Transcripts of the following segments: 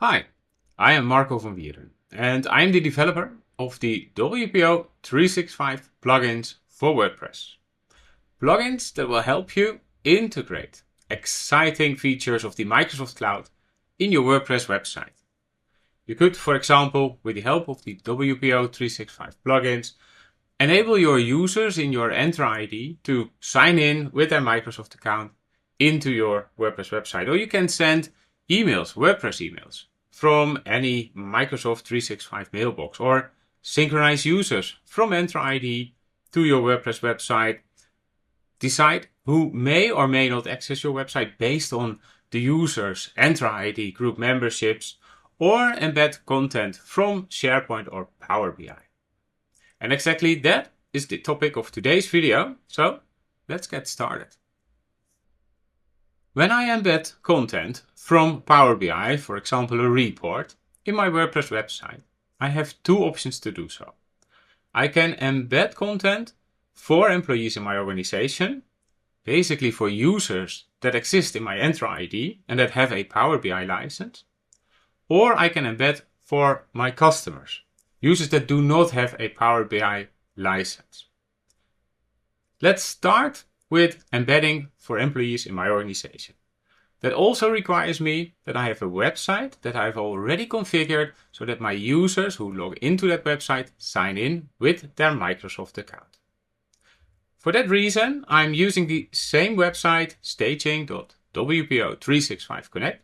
Hi, I am Marco van Wieren and I am the developer of the WPO365 plugins for WordPress. Plugins that will help you integrate exciting features of the Microsoft Cloud in your WordPress website. You could, for example, with the help of the WPO365 plugins, enable your users in your Entra ID to sign in with their Microsoft account into your WordPress website. Or you can send emails, WordPress emails, from any Microsoft 365 mailbox, or synchronize users from Entra ID to your WordPress website. Decide who may or may not access your website based on the user's Entra ID group memberships, or embed content from SharePoint or Power BI. And exactly that is the topic of today's video, so let's get started. When I embed content from Power BI, for example a report, in my WordPress website, I have two options to do so. I can embed content for employees in my organization, basically for users that exist in my Entra ID and that have a Power BI license, or I can embed for my customers, users that do not have a Power BI license. Let's start with embedding for employees in my organization. That also requires me that I have a website that I've already configured so that my users who log into that website sign in with their Microsoft account. For that reason, I'm using the same website, staging.wpo365connect,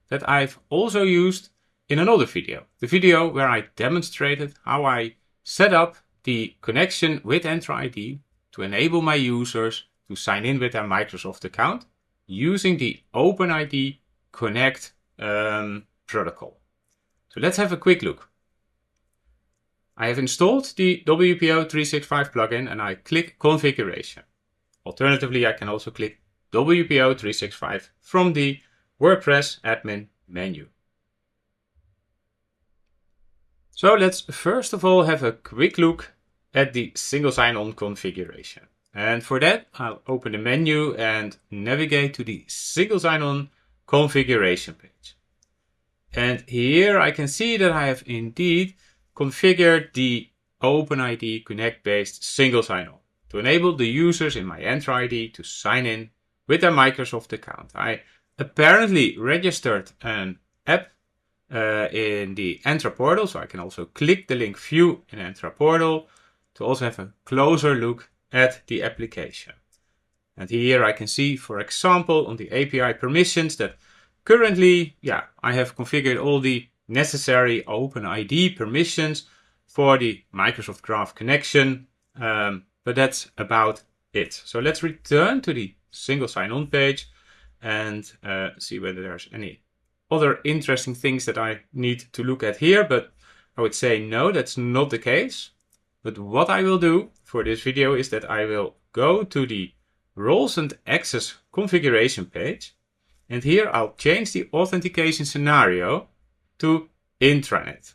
that I've also used in another video. The video where I demonstrated how I set up the connection with Entra ID to enable my users to sign in with their Microsoft account using the OpenID Connect protocol. So let's have a quick look. I have installed the WPO365 plugin and I click Configuration. Alternatively, I can also click WPO365 from the WordPress admin menu. So let's first of all have a quick look at the single sign-on configuration. And for that, I'll open the menu and navigate to the single sign-on configuration page. And here I can see that I have indeed configured the OpenID Connect based single sign-on to enable the users in my Entra ID to sign in with their Microsoft account. I apparently registered an app in the Entra portal, so I can also click the link View in Entra portal to also have a closer look at the application. And here I can see, for example, on the API permissions that currently, I have configured all the necessary OpenID permissions for the Microsoft Graph connection, but that's about it. So let's return to the single sign-on page and see whether there's any other interesting things that I need to look at here, but I would say no, that's not the case. But what I will do for this video is that I will go to the roles and access configuration page, and here I'll change the authentication scenario to intranet.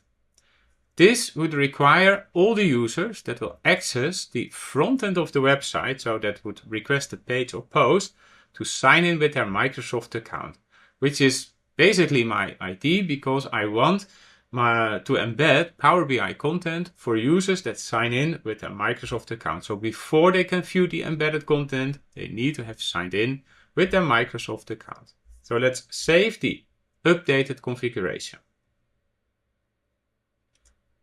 This would require all the users that will access the front end of the website, so that would request a page or post, to sign in with their Microsoft account, which is basically my ID because I want to embed Power BI content for users that sign in with their Microsoft account. So before they can view the embedded content, they need to have signed in with their Microsoft account. So let's save the updated configuration.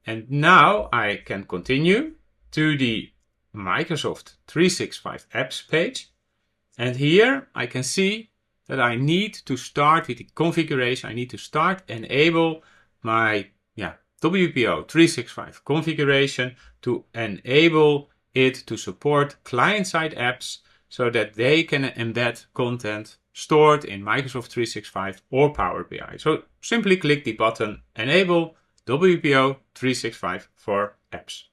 And now I can continue to the Microsoft 365 apps page. And here I can see that I need to start with the configuration. I need to start enable my WPO365 configuration to enable it to support client-side apps so that they can embed content stored in Microsoft 365 or Power BI. So simply click the button Enable WPO365 for apps.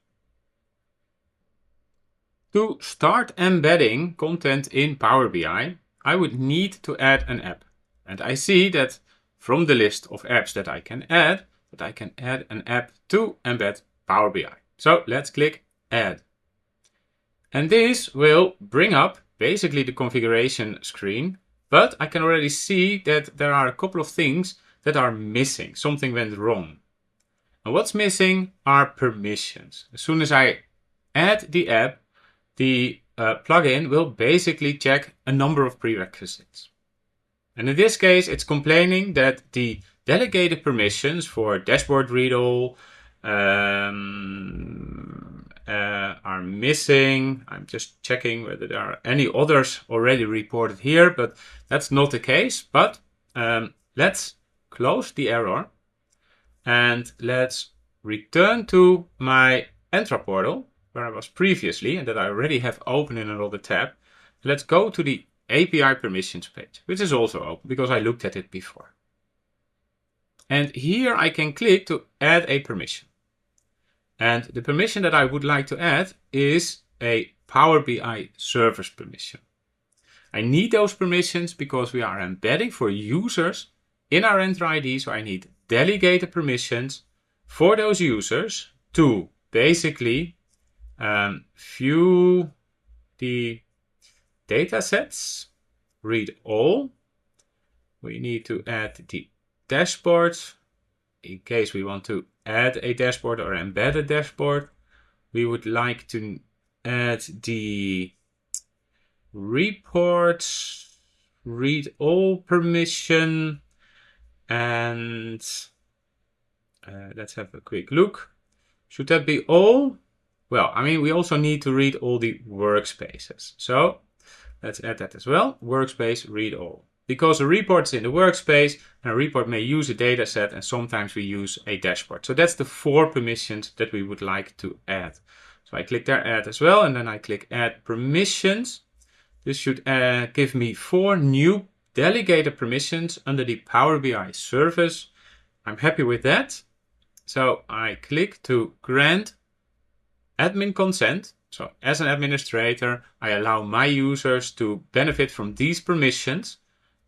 To start embedding content in Power BI, I would need to add an app. And I see that from the list of apps that I can add an app to embed Power BI. So let's click Add. And this will bring up basically the configuration screen, but I can already see that there are a couple of things that are missing. Something went wrong. And what's missing are permissions. As soon as I add the app, the plugin will basically check a number of prerequisites. And in this case, it's complaining that the delegated permissions for dashboard read all are missing. I'm just checking whether there are any others already reported here, but that's not the case. But let's close the error and let's return to my Entra portal where I was previously and that I already have open in another tab. Let's go to the API permissions page, which is also open because I looked at it before. And here I can click to add a permission. And the permission that I would like to add is a Power BI service permission. I need those permissions because we are embedding for users in our Entra ID, so I need delegated permissions for those users to basically view the datasets, read all. We need to add the dashboard in case we want to add a dashboard or embed a dashboard. We would like to add the reports, read all permission, and let's have a quick look. Should that be all? Well, I mean, we also need to read all the workspaces. So let's add that as well. Workspace, read all. Because a report is in the workspace, and a report may use a data set, and sometimes we use a dashboard. So that's the 4 permissions that we would like to add. So I click there, add as well, and then I click add permissions. This should give me 4 new delegated permissions under the Power BI service. I'm happy with that. So I click to grant admin consent. So as an administrator, I allow my users to benefit from these permissions.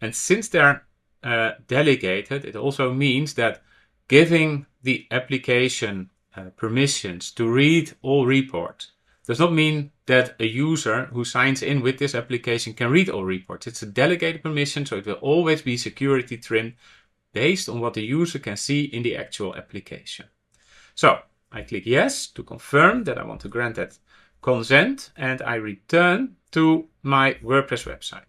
And since they're delegated, it also means that giving the application permissions to read all reports does not mean that a user who signs in with this application can read all reports. It's a delegated permission, so it will always be security trimmed based on what the user can see in the actual application. So I click yes to confirm that I want to grant that consent, and I return to my WordPress website.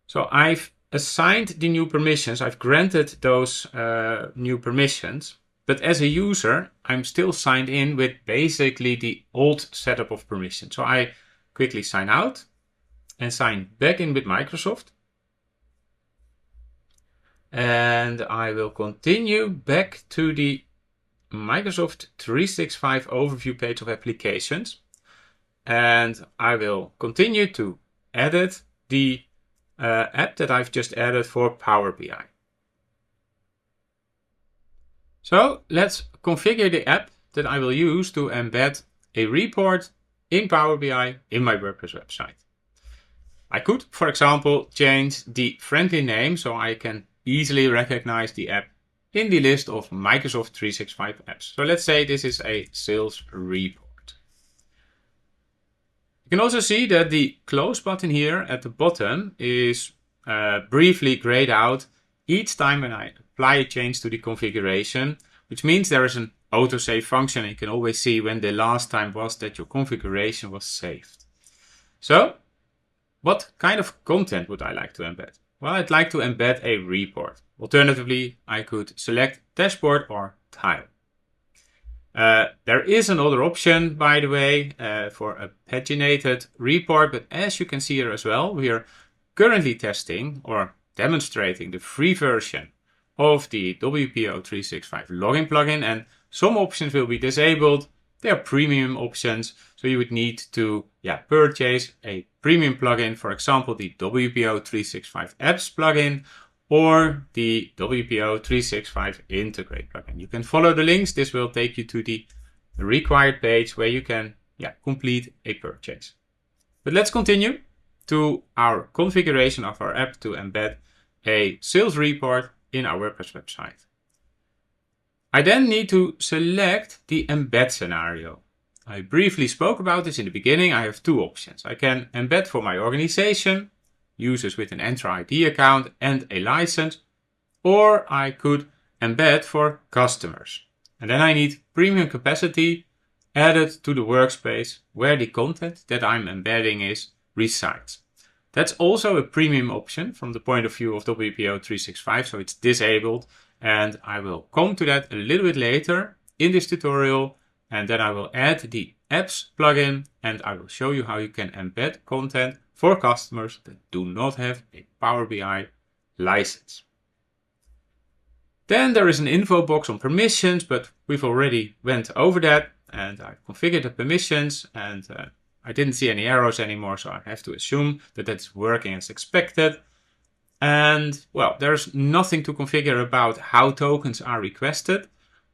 So I've assigned the new permissions, I've granted those new permissions, but as a user, I'm still signed in with basically the old setup of permissions. So I quickly sign out and sign back in with Microsoft. And I will continue back to the Microsoft 365 overview page of applications. And I will continue to edit the app that I've just added for Power BI. So let's configure the app that I will use to embed a report in Power BI in my WordPress website. I could, for example, change the friendly name so I can easily recognize the app in the list of Microsoft 365 apps. So let's say this is a sales report. You can also see that the close button here at the bottom is briefly grayed out each time when I apply a change to the configuration, which means there is an autosave function and you can always see when the last time was that your configuration was saved. So what kind of content would I like to embed? Well, I'd like to embed a report. Alternatively, I could select dashboard or tile. There is another option, by the way, for a paginated report, but as you can see here as well, we are currently testing or demonstrating the free version of the WPO365 login plugin, and some options will be disabled. They are premium options, so you would need to purchase a premium plugin, for example, the WPO365 apps plugin or the WPO365 integrate plugin. You can follow the links. This will take you to the required page where you can complete a purchase. But let's continue to our configuration of our app to embed a sales report in our WordPress website. I then need to select the embed scenario. I briefly spoke about this in the beginning. I have 2 options. I can embed for my organization, users with an Entra ID account and a license, or I could embed for customers. And then I need premium capacity added to the workspace where the content that I'm embedding resides. That's also a premium option from the point of view of WPO365, so it's disabled, and I will come to that a little bit later in this tutorial, and then I will add the apps plugin, and I will show you how you can embed content for customers that do not have a Power BI license. Then there is an info box on permissions, but we've already went over that, and I configured the permissions, and I didn't see any arrows anymore, so I have to assume that that's working as expected. And well, there's nothing to configure about how tokens are requested,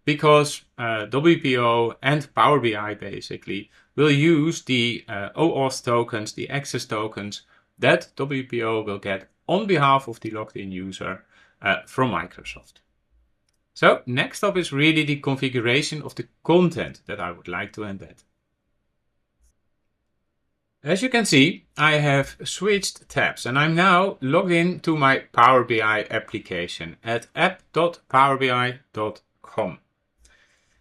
because WPO and Power BI basically will use the OAuth tokens, the access tokens that WPO will get on behalf of the logged in user from Microsoft. So next up is really the configuration of the content that I would like to embed. As you can see, I have switched tabs and I'm now logged in to my Power BI application at app.powerbi.com.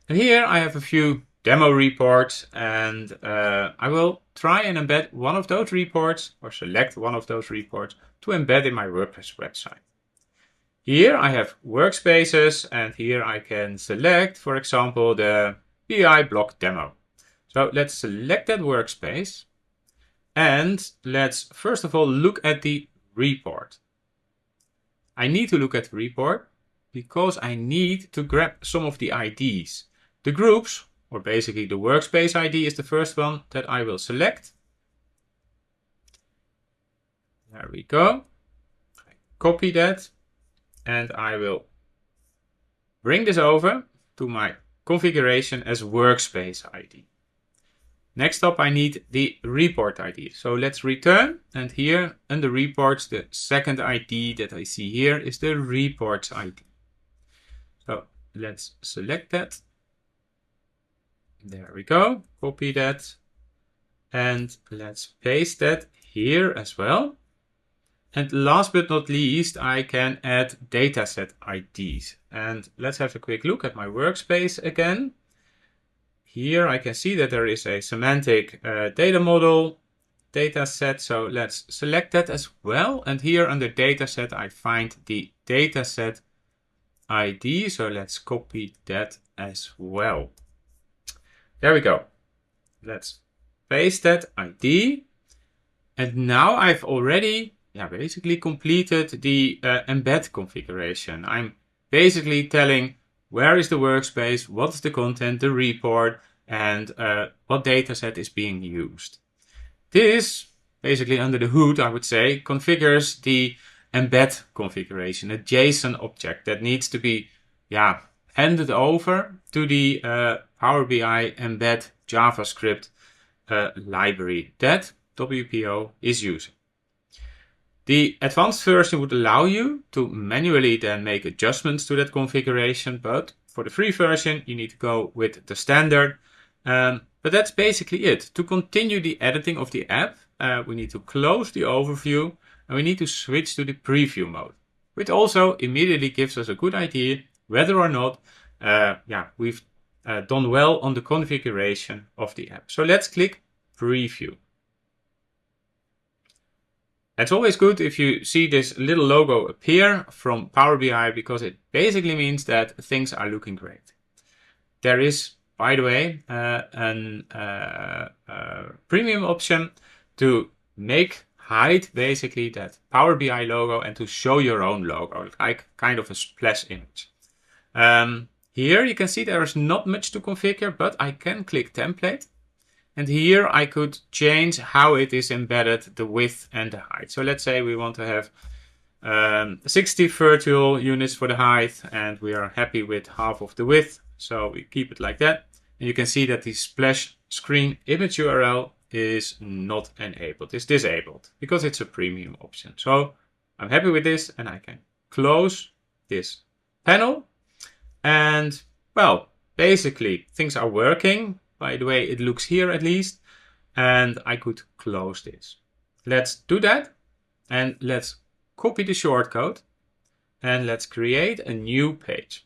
And here I have a few demo reports, and I will try and embed one of those reports, or select one of those reports to embed in my WordPress website. Here I have workspaces, and here I can select, for example, the BI block demo. So let's select that workspace, and let's first of all look at the report. I need to look at the report because I need to grab some of the IDs. The groups, or basically the workspace ID, is the first one that I will select. There we go. I copy that. And I will bring this over to my configuration as workspace ID. Next up, I need the report ID. So let's return, and here under reports, the second ID that I see here is the reports ID. So let's select that. There we go, copy that, and let's paste that here as well. And last but not least, I can add dataset IDs. And let's have a quick look at my workspace again. Here I can see that there is a semantic data model dataset. So let's select that as well. And here under dataset, I find the dataset ID. So let's copy that as well. There we go. Let's paste that ID. And now I've already basically completed the embed configuration. I'm basically telling where is the workspace, what's the content, the report, and what dataset is being used. This, basically under the hood, I would say, configures the embed configuration, a JSON object that needs to be handed over to the Power BI embed JavaScript library that WPO is using. The advanced version would allow you to manually then make adjustments to that configuration, but for the free version you need to go with the standard. But that's basically it. To continue the editing of the app, we need to close the overview and we need to switch to the preview mode, which also immediately gives us a good idea whether or not we've done well on the configuration of the app. So let's click preview. It's always good if you see this little logo appear from Power BI, because it basically means that things are looking great. There is, by the way, a premium option to hide basically that Power BI logo and to show your own logo, like kind of a splash image. Here you can see there is not much to configure, but I can click template. And here I could change how it is embedded, the width and the height. So let's say we want to have 60 virtual units for the height, and we are happy with half of the width. So we keep it like that. And you can see that the splash screen image URL is not enabled. It's disabled because it's a premium option. So I'm happy with this, and I can close this panel. And well, basically things are working. By the way, it looks here at least, and I could close this. Let's do that, and let's copy the shortcode, and let's create a new page.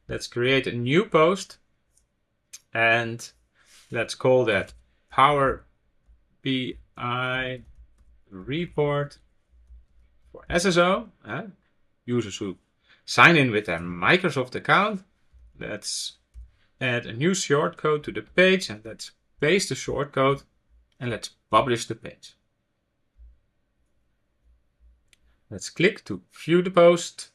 Let's create a new post and let's call that Power BI report for SSO, users who sign in with their Microsoft account. Let's add a new shortcode to the page and let's paste the shortcode and let's publish the page. Let's click to view the post,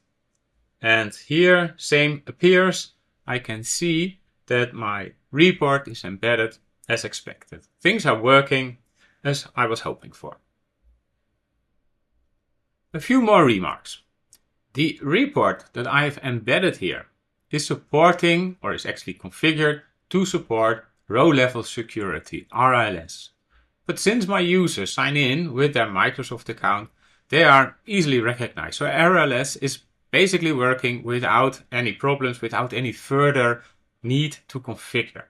and here same appears. I can see that my report is embedded as expected. Things are working as I was hoping for. A few more remarks. The report that I have embedded here is supporting, or is actually configured to support, row-level security, RLS. But since my users sign in with their Microsoft account, they are easily recognized. So RLS is basically working without any problems, without any further need to configure.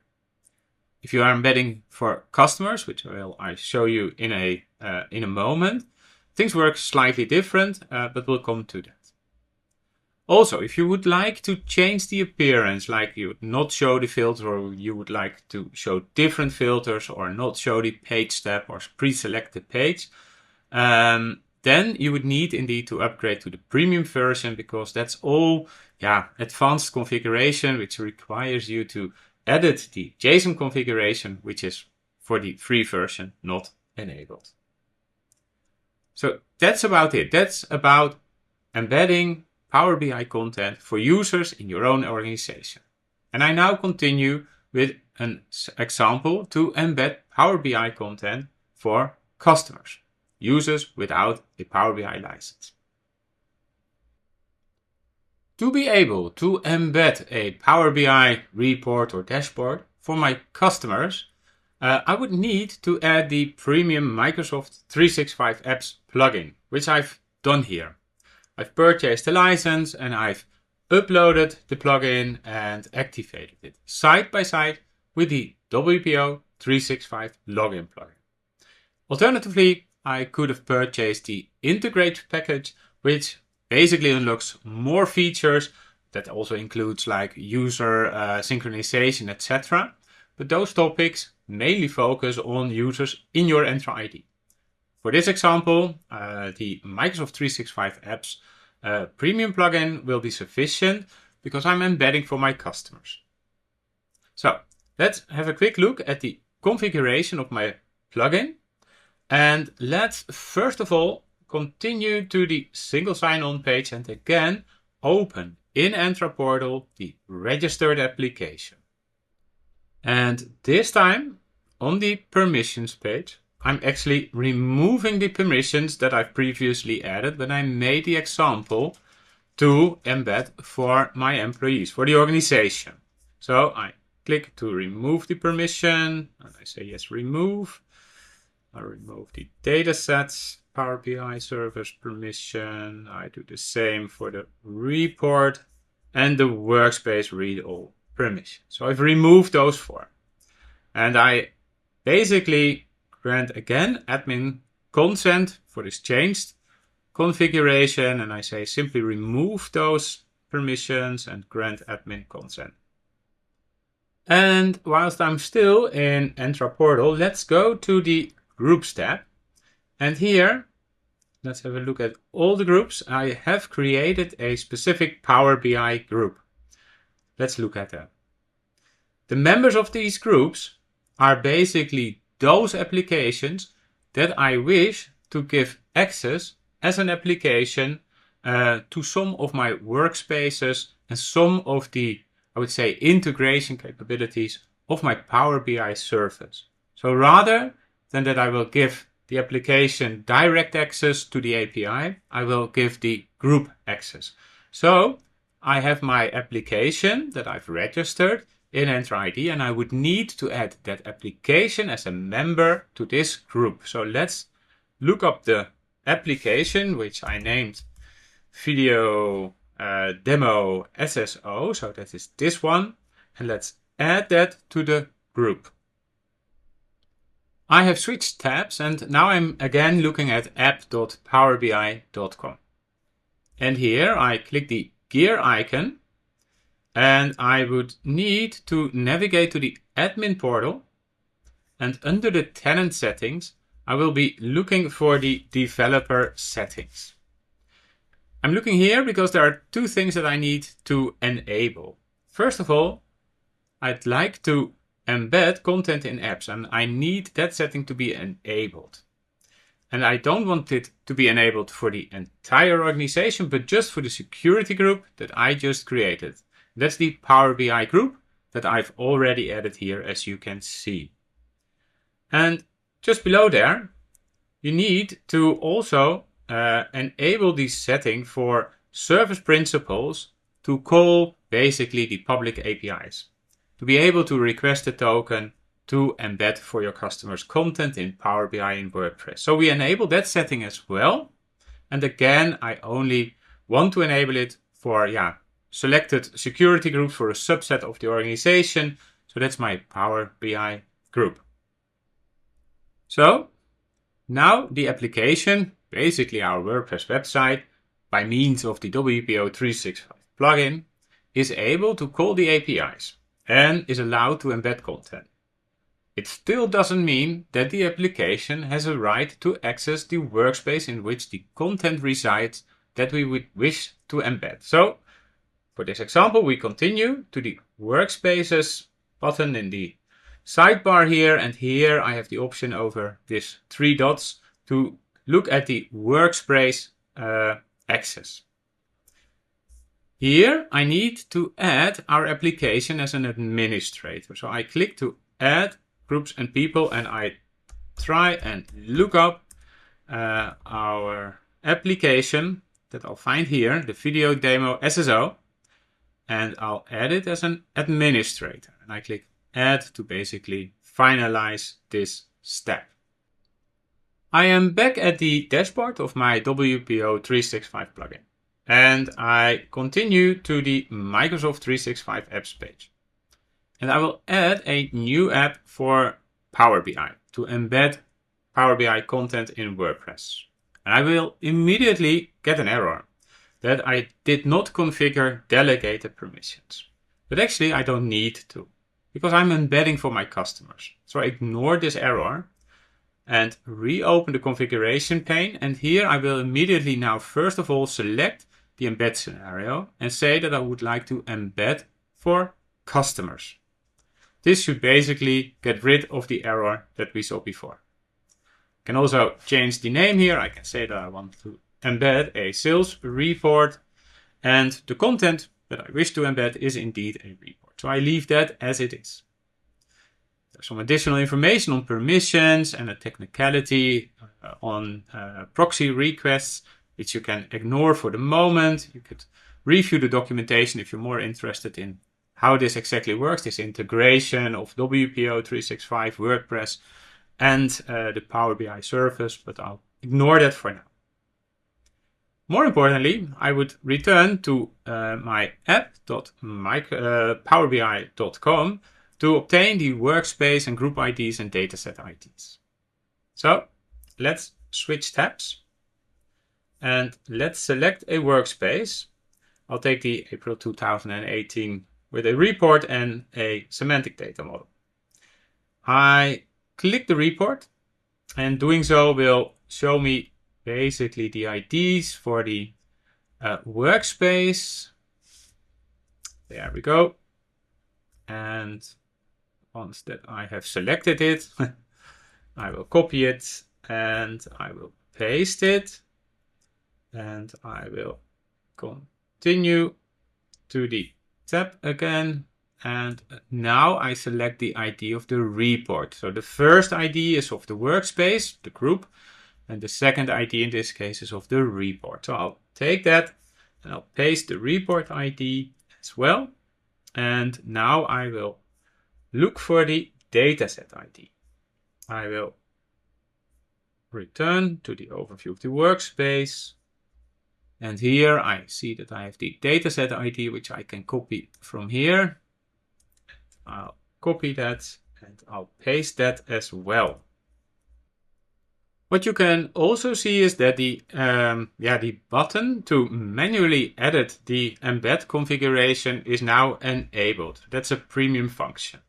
If you are embedding for customers, which I show you in a moment, things work slightly different, but we'll come to that. Also, if you would like to change the appearance, like you would not show the filter, or you would like to show different filters, or not show the page tab or pre-select the page, then you would need indeed to upgrade to the premium version, because that's all advanced configuration, which requires you to edit the JSON configuration, which is for the free version not enabled. So that's about it. That's about embedding Power BI content for users in your own organization. And I now continue with an example to embed Power BI content for customers, users without a Power BI license. To be able to embed a Power BI report or dashboard for my customers, I would need to add the premium Microsoft 365 apps plugin, which I've done here. I've purchased the license and I've uploaded the plugin and activated it side by side with the WPO365 login plugin. Alternatively, I could have purchased the integrate package, which basically unlocks more features that also includes like user synchronization, etc. But those topics mainly focus on users in your Entra ID. For this example, the Microsoft 365 apps premium plugin will be sufficient because I'm embedding for my customers. So let's have a quick look at the configuration of my plugin. And let's first of all continue to the single sign-on page and again open in Entra Portal the registered application. And this time on the permissions page, I'm actually removing the permissions that I've previously added when I made the example to embed for my employees, for the organization. So I click to remove the permission and I say yes, remove. I remove the datasets, Power BI service permission. I do the same for the report and the workspace read all permission. So I've removed those four. And I basically grant again admin consent for this changed configuration. And I say simply remove those permissions and grant admin consent. And whilst I'm still in Entra Portal, let's go to the Groups tab. And here, let's have a look at all the groups. I have created a specific Power BI group. Let's look at that. The members of these groups are basically those applications that I wish to give access as an application to some of my workspaces and some of the, I would say, integration capabilities of my Power BI service. So rather than that I will give the application direct access to the API, I will give the group access. So I have my application that I've registered in Entra ID and I would need to add that application as a member to this group. So let's look up the application, which I named Video Demo SSO. So that is this one. And let's add that to the group. I have switched tabs and now I'm again looking at app.powerbi.com. And here I click the gear icon, and I would need to navigate to the admin portal, and under the tenant settings, I will be looking for the developer settings. I'm looking here because there are two things that I need to enable. First of all, I'd like to embed content in apps, and I need that setting to be enabled. And I don't want it to be enabled for the entire organization, but just for the security group that I just created. That's the Power BI group that I've already added here, as you can see. And just below there, you need to also enable the setting for service principals to call basically the public APIs. To be able to request a token to embed for your customers' content in Power BI and WordPress. So we enable that setting as well. And again, I only want to enable it for selected security groups for a subset of the organization. So that's my Power BI group. So now the application, basically our WordPress website, by means of the WPO365 plugin, is able to call the APIs and is allowed to embed content. It still doesn't mean that the application has a right to access the workspace in which the content resides that we would wish to embed. So for this example, we continue to the workspaces button in the sidebar here, and here I have the option over these three dots to look at the workspace access. Here I need to add our application as an administrator. So I click to add groups and people, and I try and look up our application that I'll find here, the video demo SSO, and I'll add it as an administrator. And I click add to basically finalize this step. I am back at the dashboard of my WPO365 plugin, and I continue to the Microsoft 365 apps page. And I will add a new app for Power BI to embed Power BI content in WordPress. And I will immediately get an error that I did not configure delegated permissions. But actually I don't need to, because I'm embedding for my customers. So I ignore this error and reopen the configuration pane. And here I will immediately now first of all select the embed scenario and say that I would like to embed for customers. This should basically get rid of the error that we saw before. I can also change the name here. I can say that I want to embed a sales report, and the content that I wish to embed is indeed a report. So I leave that as it is. There's some additional information on permissions and a technicality on proxy requests, which you can ignore for the moment. You could review the documentation if you're more interested in how this exactly works, this integration of WPO365, WordPress, and the Power BI service, but I'll ignore that for now. More importantly, I would return to my app.powerbi.com to obtain the workspace and group IDs and dataset IDs. So let's switch tabs and let's select a workspace. I'll take the April 2018 with a report and a semantic data model. I click the report, and doing so will show me basically the IDs for the workspace. There we go. And once that I have selected it, I will copy it and I will paste it, and I will continue to the tab again, and now I select the ID of the report. So the first ID is of the workspace, the group, and the second ID in this case is of the report. So I'll take that and I'll paste the report ID as well. And now I will look for the dataset ID. I will return to the overview of the workspace. And here I see that I have the dataset ID, which I can copy from here. I'll copy that and I'll paste that as well. What you can also see is that the button to manually edit the embed configuration is now enabled. That's a premium function.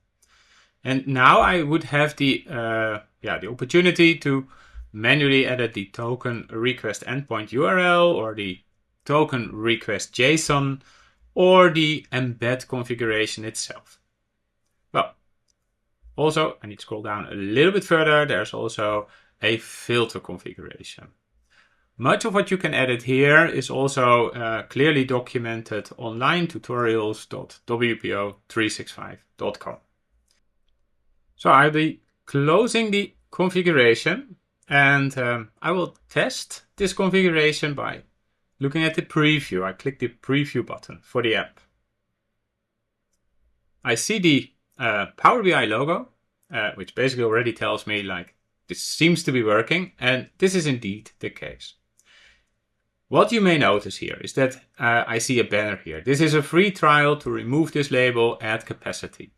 And now I would have the opportunity to manually edit the token request endpoint URL or the token request JSON or the embed configuration itself. Well, also, I need to scroll down a little bit further. There's also a filter configuration. Much of what you can edit here is also clearly documented online, tutorials.wpo365.com. So I'll be closing the configuration, and I will test this configuration by looking at the preview. I click the preview button for the app. I see the Power BI logo, which basically already tells me like this seems to be working, and this is indeed the case. What you may notice here is that I see a banner here. This is a free trial to remove this label, add capacity.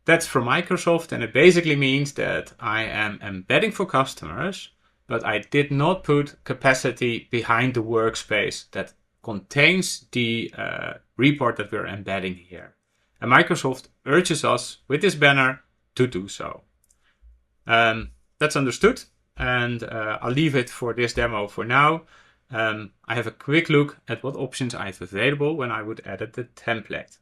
That's from Microsoft, and it basically means that I am embedding for customers, but I did not put capacity behind the workspace that contains the report that we're embedding here. And Microsoft urges us with this banner to do so. That's understood, and I'll leave it for this demo for now. I have a quick look at what options I have available when I would edit the template.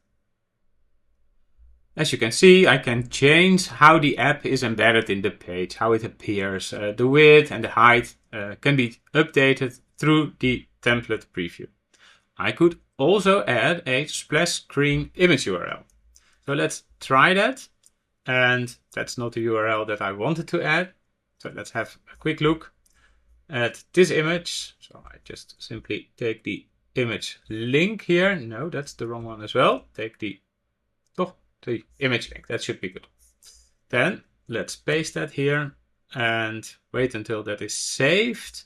As you can see, I can change how the app is embedded in the page, how it appears. The width and the height can be updated through the template preview. I could also add a splash screen image URL. So let's try that. And that's not the URL that I wanted to add. So let's have a quick look at this image. So I just simply take the image link here. No, that's the wrong one as well. Take the image link. That should be good. Then let's paste that here and wait until that is saved.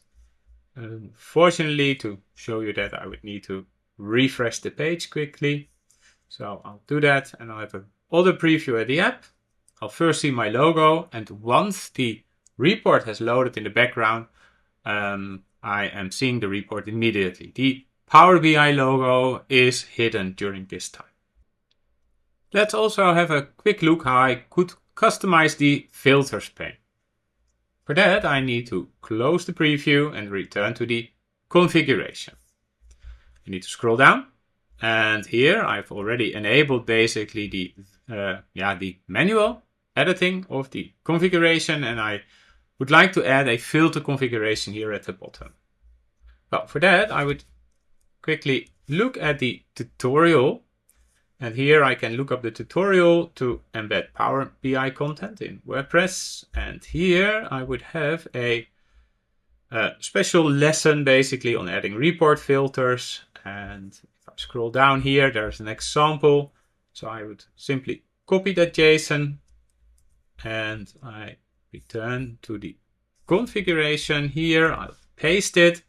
Fortunately, to show you that, I would need to refresh the page quickly. So I'll do that, and I'll have another preview at the app. I'll first see my logo, and once the report has loaded in the background, I am seeing the report immediately. The Power BI logo is hidden during this time. Let's also have a quick look how I could customize the filters pane. For that, I need to close the preview and return to the configuration. You need to scroll down, and here I've already enabled basically the manual editing of the configuration, and I would like to add a filter configuration here at the bottom. Well, for that, I would quickly look at the tutorial. And here I can look up the tutorial to embed Power BI content in WordPress. And here I would have a special lesson basically on adding report filters. And if I scroll down here, there's an example. So I would simply copy that JSON and I return to the configuration here. I'll paste it.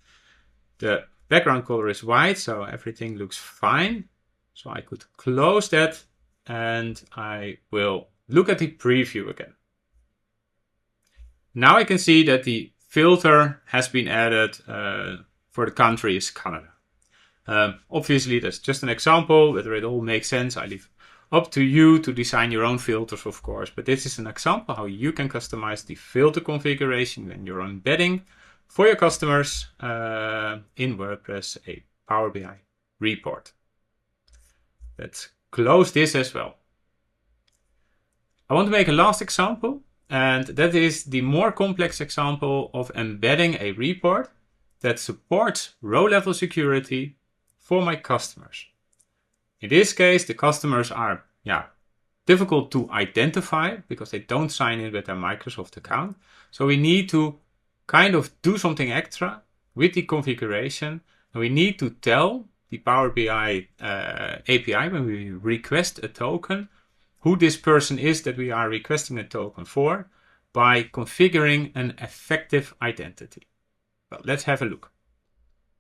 The background color is white, so everything looks fine. So I could close that and I will look at the preview again. Now I can see that the filter has been added for the country is Canada. Obviously, that's just an example. Whether it all makes sense, I leave up to you to design your own filters, of course. But this is an example how you can customize the filter configuration when you're embedding for your customers in WordPress a Power BI report. Let's close this as well. I want to make a last example, and that is the more complex example of embedding a report that supports row-level security for my customers. In this case, the customers are difficult to identify because they don't sign in with their Microsoft account. So we need to kind of do something extra with the configuration, and we need to tell the Power BI API when we request a token who this person is that we are requesting a token for by configuring an effective identity. Well, let's have a look.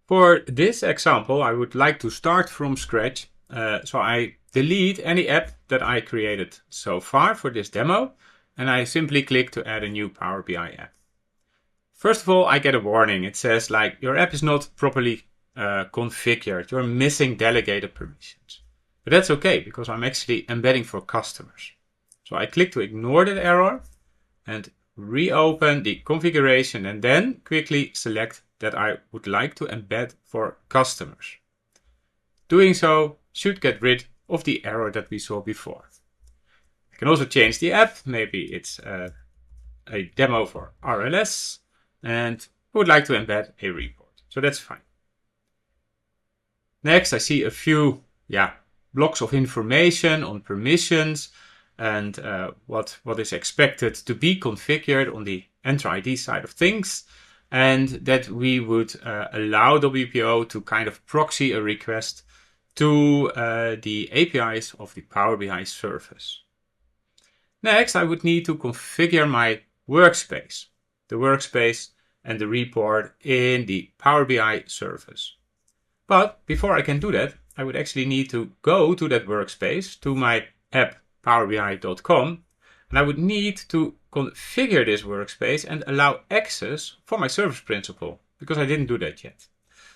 For this example, I would like to start from scratch. So I delete any app that I created so far for this demo, and I simply click to add a new Power BI app. First of all, I get a warning. It says like your app is not properly configured. You're missing delegated permissions. But that's okay because I'm actually embedding for customers. So I click to ignore that error and reopen the configuration and then quickly select that I would like to embed for customers. Doing so should get rid of the error that we saw before. I can also change the app. Maybe it's a demo for RLS and I would like to embed a report. So that's fine. Next, I see a few blocks of information on permissions and what is expected to be configured on the Enter ID side of things, and that we would allow WPO to kind of proxy a request to the APIs of the Power BI service. Next, I would need to configure my workspace, the workspace and the report in the Power BI service. But before I can do that, I would actually need to go to that workspace, to my app powerbi.com, and I would need to configure this workspace and allow access for my service principal, because I didn't do that yet.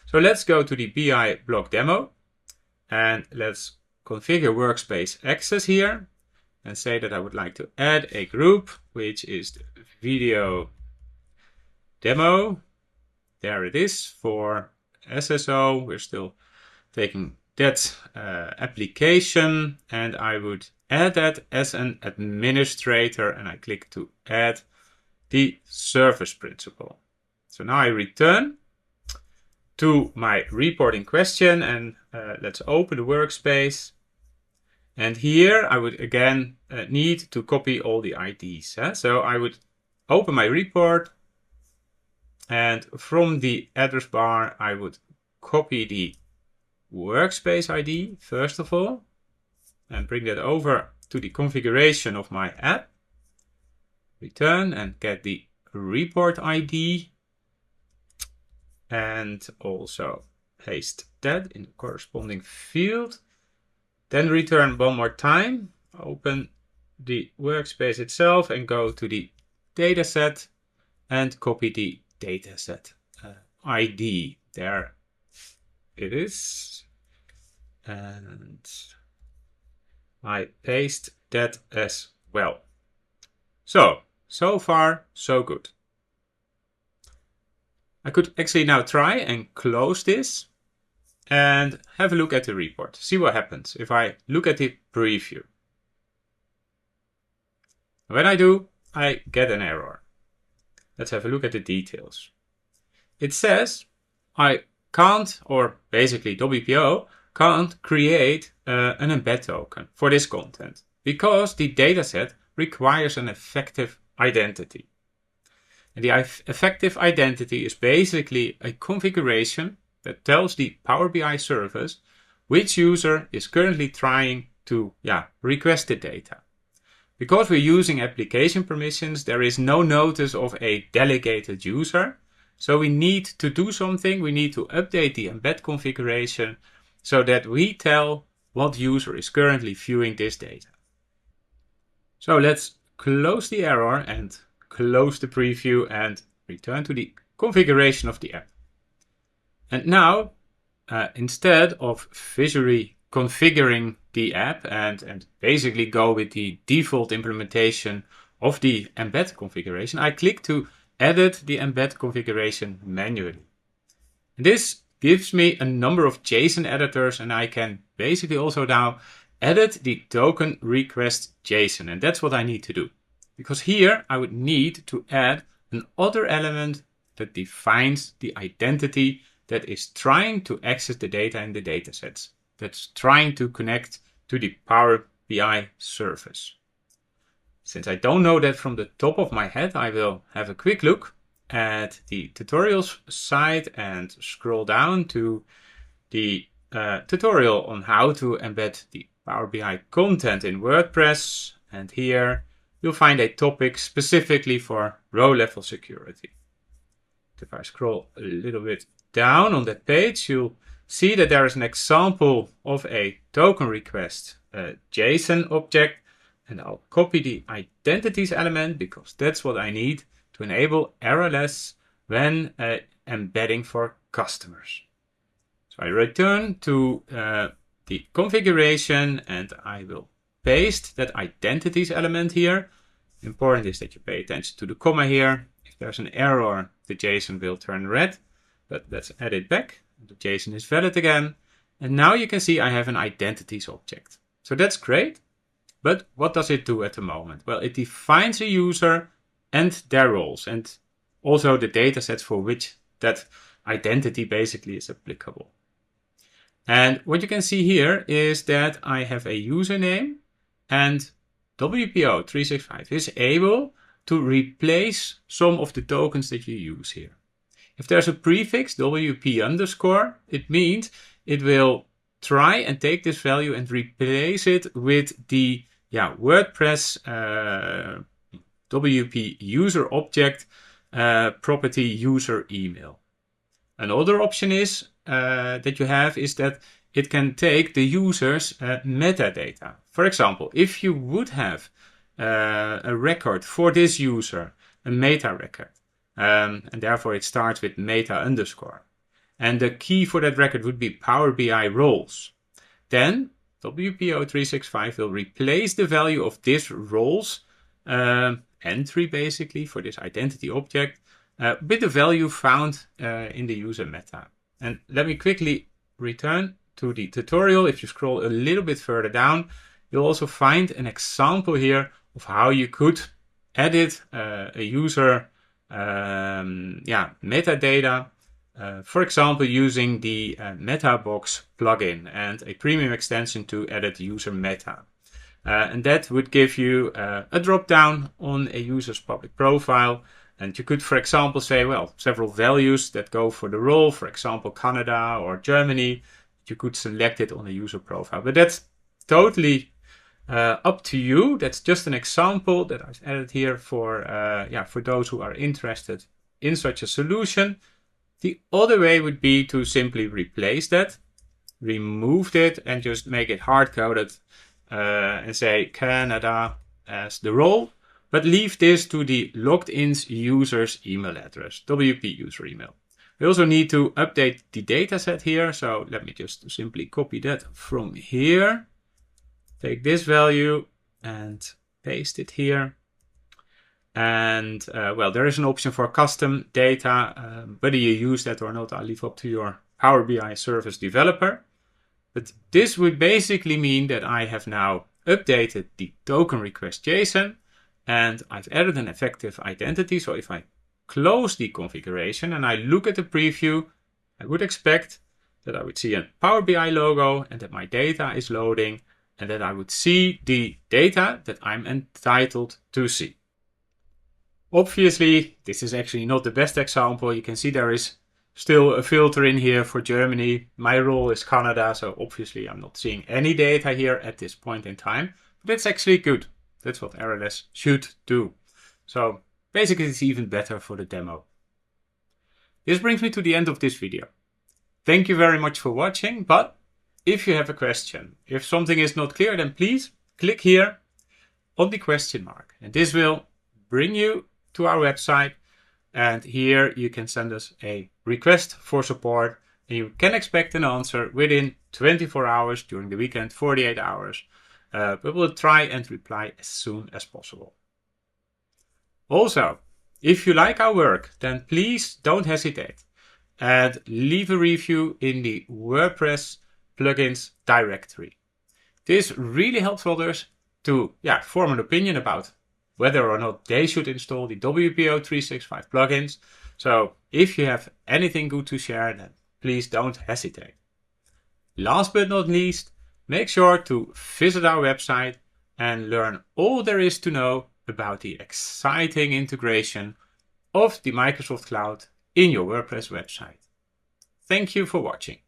So let's go to the BI block demo and let's configure workspace access here and say that I would like to add a group, which is the video demo. There it is for SSO. We're still taking that application, and I would add that as an administrator, and I click to add the service principal. So now I return to my report in question, and let's open the workspace. And here I would again need to copy all the IDs. So I would open my report, and from the address bar I would copy the workspace ID first of all and bring that over to the configuration of my app. Return and get the report ID and also paste that in the corresponding field. Then return one more time, open the workspace itself and go to the dataset and copy the dataset ID. There it is. And I paste that as well. So far, so good. I could actually now try and close this and have a look at the report. See what happens if I look at the preview. When I do, I get an error. Let's have a look at the details. It says I can't, or basically WPO can't create an embed token for this content because the dataset requires an effective identity. And the effective identity is basically a configuration that tells the Power BI service which user is currently trying to request the data. Because we're using application permissions, there is no notice of a delegated user. So we need to do something. We need to update the embed configuration so that we tell what user is currently viewing this data. So let's close the error and close the preview and return to the configuration of the app. And now, instead of visually configuring the app and basically go with the default implementation of the embed configuration, I click to edit the embed configuration manually. This gives me a number of JSON editors, and I can basically also now edit the token request JSON. And that's what I need to do, because here I would need to add an other element that defines the identity that is trying to access the data in the datasets, that's trying to connect to the Power BI service. Since I don't know that from the top of my head, I will have a quick look at the tutorials side and scroll down to the tutorial on how to embed the Power BI content in WordPress. And here you'll find a topic specifically for row level security. If I scroll a little bit down on that page, you'll see that there is an example of a token request JSON object, and I'll copy the identities element because that's what I need to enable errorless when embedding for customers. So I return to the configuration and I will paste that identities element here. Important is that you pay attention to the comma here. If there's an error, the JSON will turn red, but let's add it back. The JSON is valid again. And now you can see I have an identities object. So that's great. But what does it do at the moment? Well, it defines a user and their roles and also the datasets for which that identity basically is applicable. And what you can see here is that I have a username and WPO365 is able to replace some of the tokens that you use here. If there's a prefix WP_, it means it will try and take this value and replace it with the WordPress WP user object property user email. Another option is that you have is that it can take the user's metadata. For example, if you would have a record for this user, a meta record, and therefore it starts with meta_, and the key for that record would be Power BI roles, then WPO365 will replace the value of this roles entry basically for this identity object with the value found in the user meta. And let me quickly return to the tutorial. If you scroll a little bit further down, you'll also find an example here of how you could edit a user metadata. For example, using the MetaBox plugin and a premium extension to edit user meta. And that would give you a drop down on a user's public profile. And you could, for example, say, well, several values that go for the role, for example, Canada or Germany. You could select it on a user profile, but that's totally up to you. That's just an example that I've added here for those who are interested in such a solution. The other way would be to simply replace that, remove it, and just make it hard-coded and say Canada as the role, but leave this to the logged-in user's email address, WP user email. We also need to update the dataset here, so let me just simply copy that from here. Take this value and paste it here. And there is an option for custom data. Whether you use that or not, I'll leave up to your Power BI service developer. But this would basically mean that I have now updated the token request JSON and I've added an effective identity. So if I close the configuration and I look at the preview, I would expect that I would see a Power BI logo and that my data is loading and that I would see the data that I'm entitled to see. Obviously, this is actually not the best example. You can see there is still a filter in here for Germany. My role is Canada, so obviously I'm not seeing any data here at this point in time. But that's actually good. That's what RLS should do. So basically it's even better for the demo. This brings me to the end of this video. Thank you very much for watching, but if you have a question, if something is not clear, then please click here on the question mark. And this will bring you to our website, and here you can send us a request for support and you can expect an answer within 24 hours, during the weekend 48 hours, but we'll try and reply as soon as possible. Also, if you like our work, then please don't hesitate and leave a review in the WordPress plugins directory. This really helps others to form an opinion about whether or not they should install the WPO365 plugins. So if you have anything good to share, then please don't hesitate. Last but not least, make sure to visit our website and learn all there is to know about the exciting integration of the Microsoft Cloud in your WordPress website. Thank you for watching.